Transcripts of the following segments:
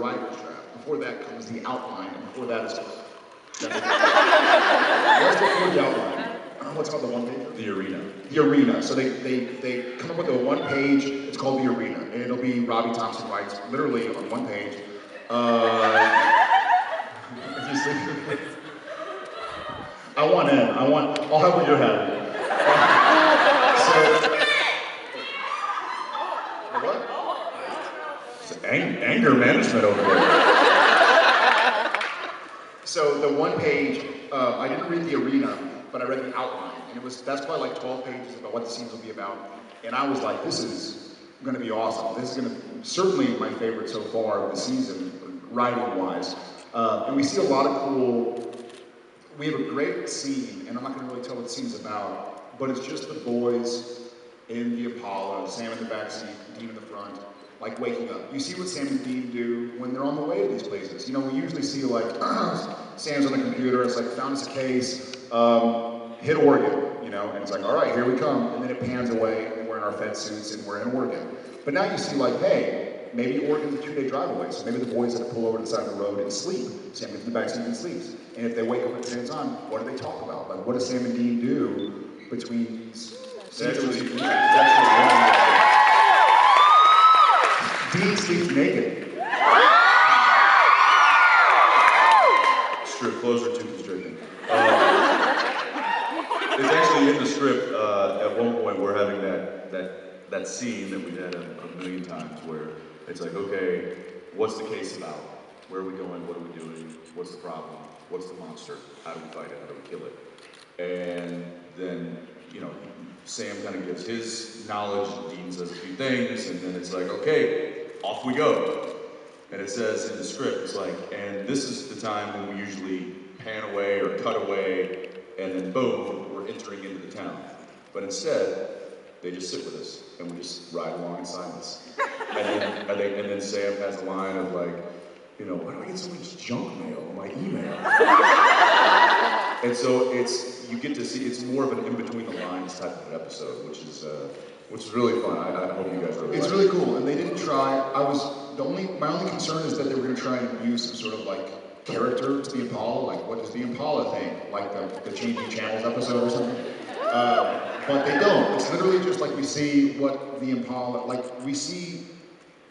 rider's draft. Before that comes the outline, and before that is what's before the outline? What's called the one page? The arena. The arena. So they come up with a one page. It's called the arena, and it'll be Robbie Thompson writes literally on one page. I want in. I'll have what you're having. What? It's anger management over there. So the one page, I didn't read the arena, but I read the outline, and that's probably like 12 pages about what the scenes will be about. And I was like, this is going to be awesome. This is going to certainly my favorite so far of the season, writing-wise. And we see a lot of cool. We have a great scene, and I'm not going to really tell what the scene's about, but it's just the boys in the Apollo, Sam in the backseat, Dean in the front, like waking up. You see what Sam and Dean do when they're on the way to these places. You know, we usually see like, Sam's on the computer, it's like, found us a case, hit Oregon, you know, and it's like, all right, here we come. And then it pans away, and we're in our Fed suits, and we're in Oregon. But now you see like, hey, maybe Oregon's a 2-day drive away, so maybe the boys have to pull over to the side of the road and sleep. Sam gets in the backseat and sleeps. And if they wake up at the same time, what do they talk about? Like, what does Sam and Dean do between these scenes? Dean sleeps naked. It's true, clothes are too constricting. It's actually in the script, at one point we're having that scene that we've had a million times where it's like, okay, what's the case about? Where are we going? What are we doing? What's the problem? What's the monster? How do we fight it? How do we kill it? And then, you know, Sam kind of gives his knowledge, Dean says a few things, and then it's like, okay, off we go. And it says in the script, it's like, and this is the time when we usually pan away or cut away, and then boom, we're entering into the town. But instead, they just sit with us, and we just ride along in silence. And then Sam has a line of like, you know, why do I get so much junk mail on my email? And so you get to see, it's more of an in-between the lines type of episode, which is really fun. I hope you guys really like it. It's really cool, and they didn't try, my only concern is that they were going to try and use some sort of like character to the Impala, like what does the Impala think? Like the Changing Channels episode or something. But they don't. It's literally just like we see what the Impala, like we see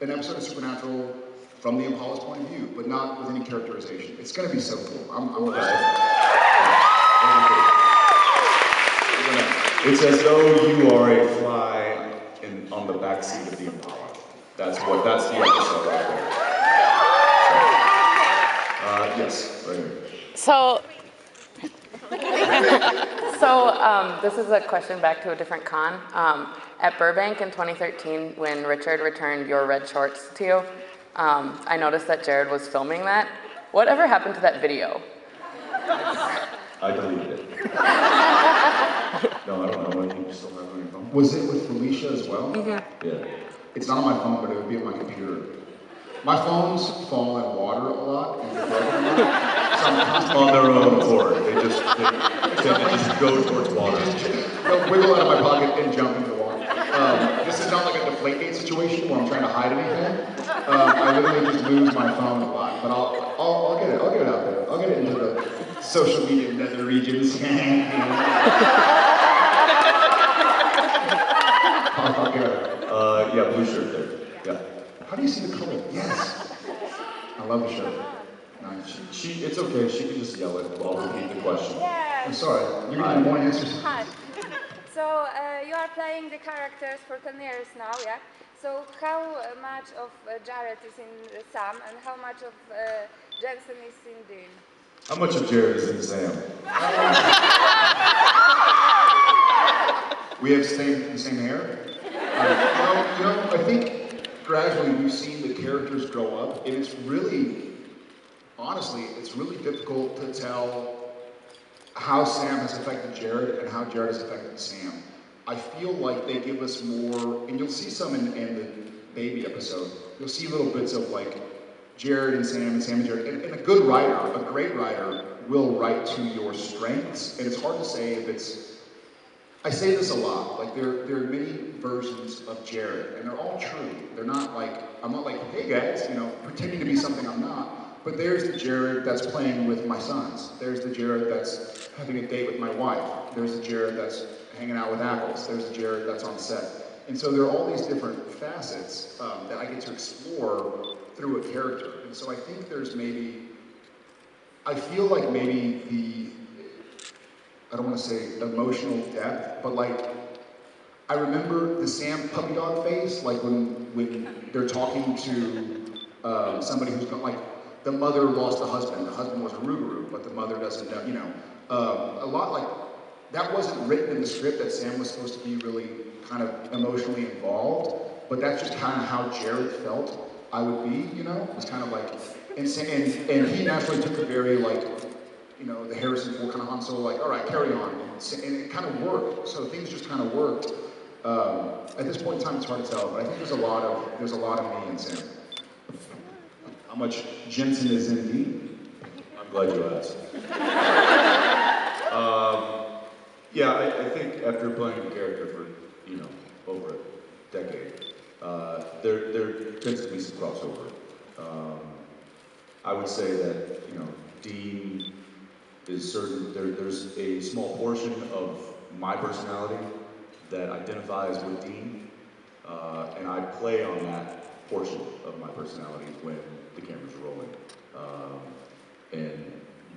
an episode of Supernatural from the Impala's point of view, but not with any characterization. It's going to be so cool. I'm It's as though you are a fly on the back seat of the Impala. That's the episode right there. Yes, right here. So this is a question back to a different con. At Burbank in 2013, when Richard returned your red shorts to you, I noticed that Jared was filming that. Whatever happened to that video? I deleted it. No, I don't know. I think you still have it on your phone. Was it with Felicia as well? Mm-hmm. Yeah. It's not on my phone, but it would be on my computer. My phones fall in water a lot, and they're broken a lot. So I'm constantly On their own accord. They just go towards water. They'll wiggle out of my pocket and jump into the water. This is not like a Deflategate situation where I'm trying to hide anything. I literally just lose my phone a lot, but I'll get it out there. I'll get it into the social media nether regions. I'll get it. Yeah, blue shirt there. Yeah. How do you see the color? Yes. I love the shirt. Nice. It's okay. She can just yell it. I'll repeat the question. Yeah. I'm sorry. You're gonna do more answers. Hi. So you are playing the characters for 10 years now, yeah? So how much of Jared is in Sam and how much of Jensen is in Dean? How much of Jared is in Sam? We have the same hair. I think gradually we've seen the characters grow up, and it's really, honestly, it's really difficult to tell how Sam has affected Jared and how Jared has affected Sam. I feel like they give us more, and you'll see some in the baby episode, you'll see little bits of like Jared and Sam and Jared, and a good writer, a great writer, will write to your strengths, and it's hard to say if it's, I say this a lot, like there are many versions of Jared, and they're all true. They're not like, I'm not like, hey guys, pretending to be something I'm But there's the Jared that's playing with my sons. There's the Jared that's having a date with my wife. There's the Jared that's hanging out with Apples. There's the Jared that's on set. And so there are all these different facets that I get to explore through a character. And so I think there's maybe, I feel like maybe I don't want to say emotional depth, but like, I remember the Sam puppy dog face, like when they're talking to somebody who's got, like, the mother lost the husband was a Rougarou, but the mother doesn't know, you know. A lot like, that wasn't written in the script that Sam was supposed to be really kind of emotionally involved, but that's just kind of how Jared felt I would be, you know? It was kind of like, and he naturally took a very, like, you know, the Harrison Ford kind of Han Solo, like, all right, carry on. And it kind of worked, so things just kind of worked. At this point in time, it's hard to tell, but I think there's a lot of me in Sam. How much Jensen is in Dean? I'm glad you asked. Yeah, I think after playing the character for, you know, over a decade, there tends to be some crossover. I would say that, you know, Dean is certain, there's a small portion of my personality that identifies with Dean, and I play on that portion of my personality when the camera's rolling.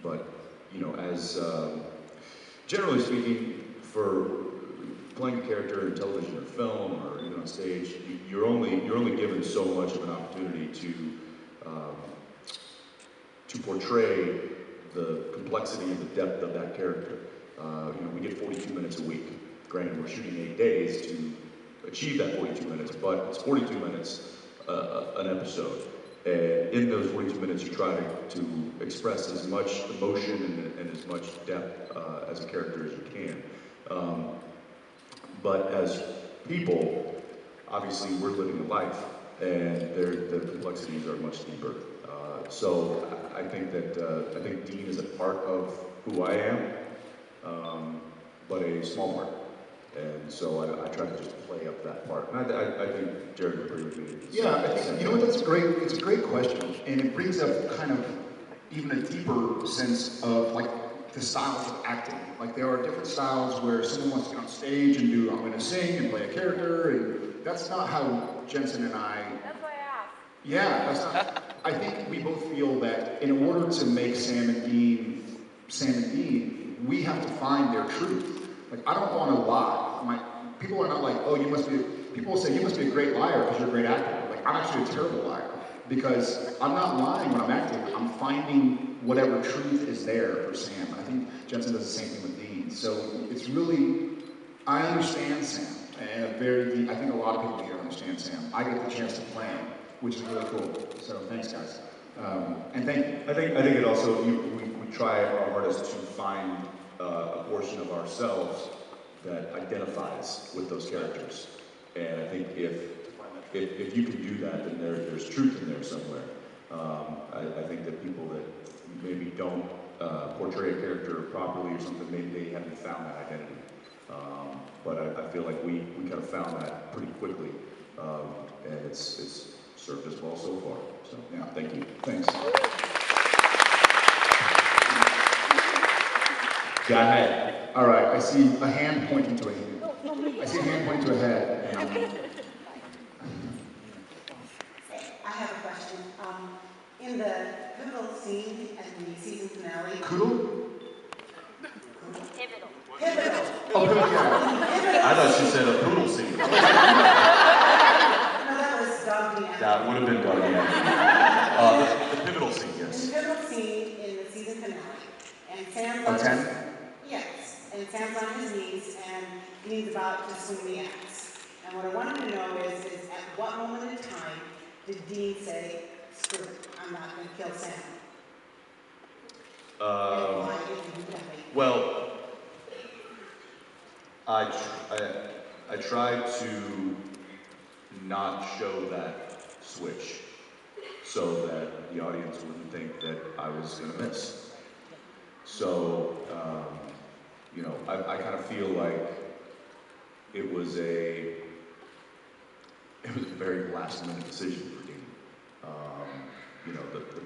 But you know, as generally speaking, for playing a character in television or film or even on stage, you're only given so much of an opportunity to portray the complexity and the depth of that character. You know, we get 42 minutes a week. Granted, we're shooting 8 days to achieve that 42 minutes, but it's 42 minutes an episode. And in those 42 minutes, you try to express as much emotion and as much depth as a character as you can. But as people, obviously, we're living a life, and the complexities are much deeper. So I think Dean is a part of who I am, but a small part. And so I try to just play up that part. And I think Jared would agree with me. Yeah, I think, you know what, it's a great question. And it brings up kind of even a deeper sense of like the styles of acting. Like there are different styles where someone wants to get on stage and do, I'm gonna sing and play a character, and that's not how Jensen and I. That's why I asked. Yeah, that's not. I think we both feel that in order to make Sam and Dean, we have to find their truth. Like, I don't want to lie. People are not like, oh, people will say, you must be a great liar because you're a great actor. Like, I'm actually a terrible liar because I'm not lying when I'm acting. I'm finding whatever truth is there for Sam. I think Jensen does the same thing with Dean. So it's really, I understand Sam. And I think a lot of people here understand Sam. I get the chance to play him, which is really cool. So thanks, guys. And thank you. I think it also, we try our hardest to find a portion of ourselves that identifies with those characters. And I think if you can do that, then there's truth in there somewhere. I think that people that maybe don't portray a character properly or something, maybe they haven't found that identity. But I feel like we kind of found that pretty quickly, and it's served us well so far. So yeah, thank you. Thanks. Go ahead. All right, I see a hand pointing to a head. I see a hand pointing to a head. I have a question. In the pivotal scene at the season finale. Koodle? Pivotal. Oh, good, yeah. I thought she said a poodle scene. No, that was Dog the That would have been Doug, yeah. The pivotal scene, yes. In the pivotal scene in the season finale, and Sam's on 10? Yes, and Sam's on his knees, and he's about to swing the axe. And what I wanted to know is at what moment in time did Dean say, screw it, I'm not going to kill Sam? And why did he do that? Well, I tried to not show that switch so that the audience wouldn't think that I was going to miss. So, you know, I kind of feel like it was a very last minute decision for Dean. You know, the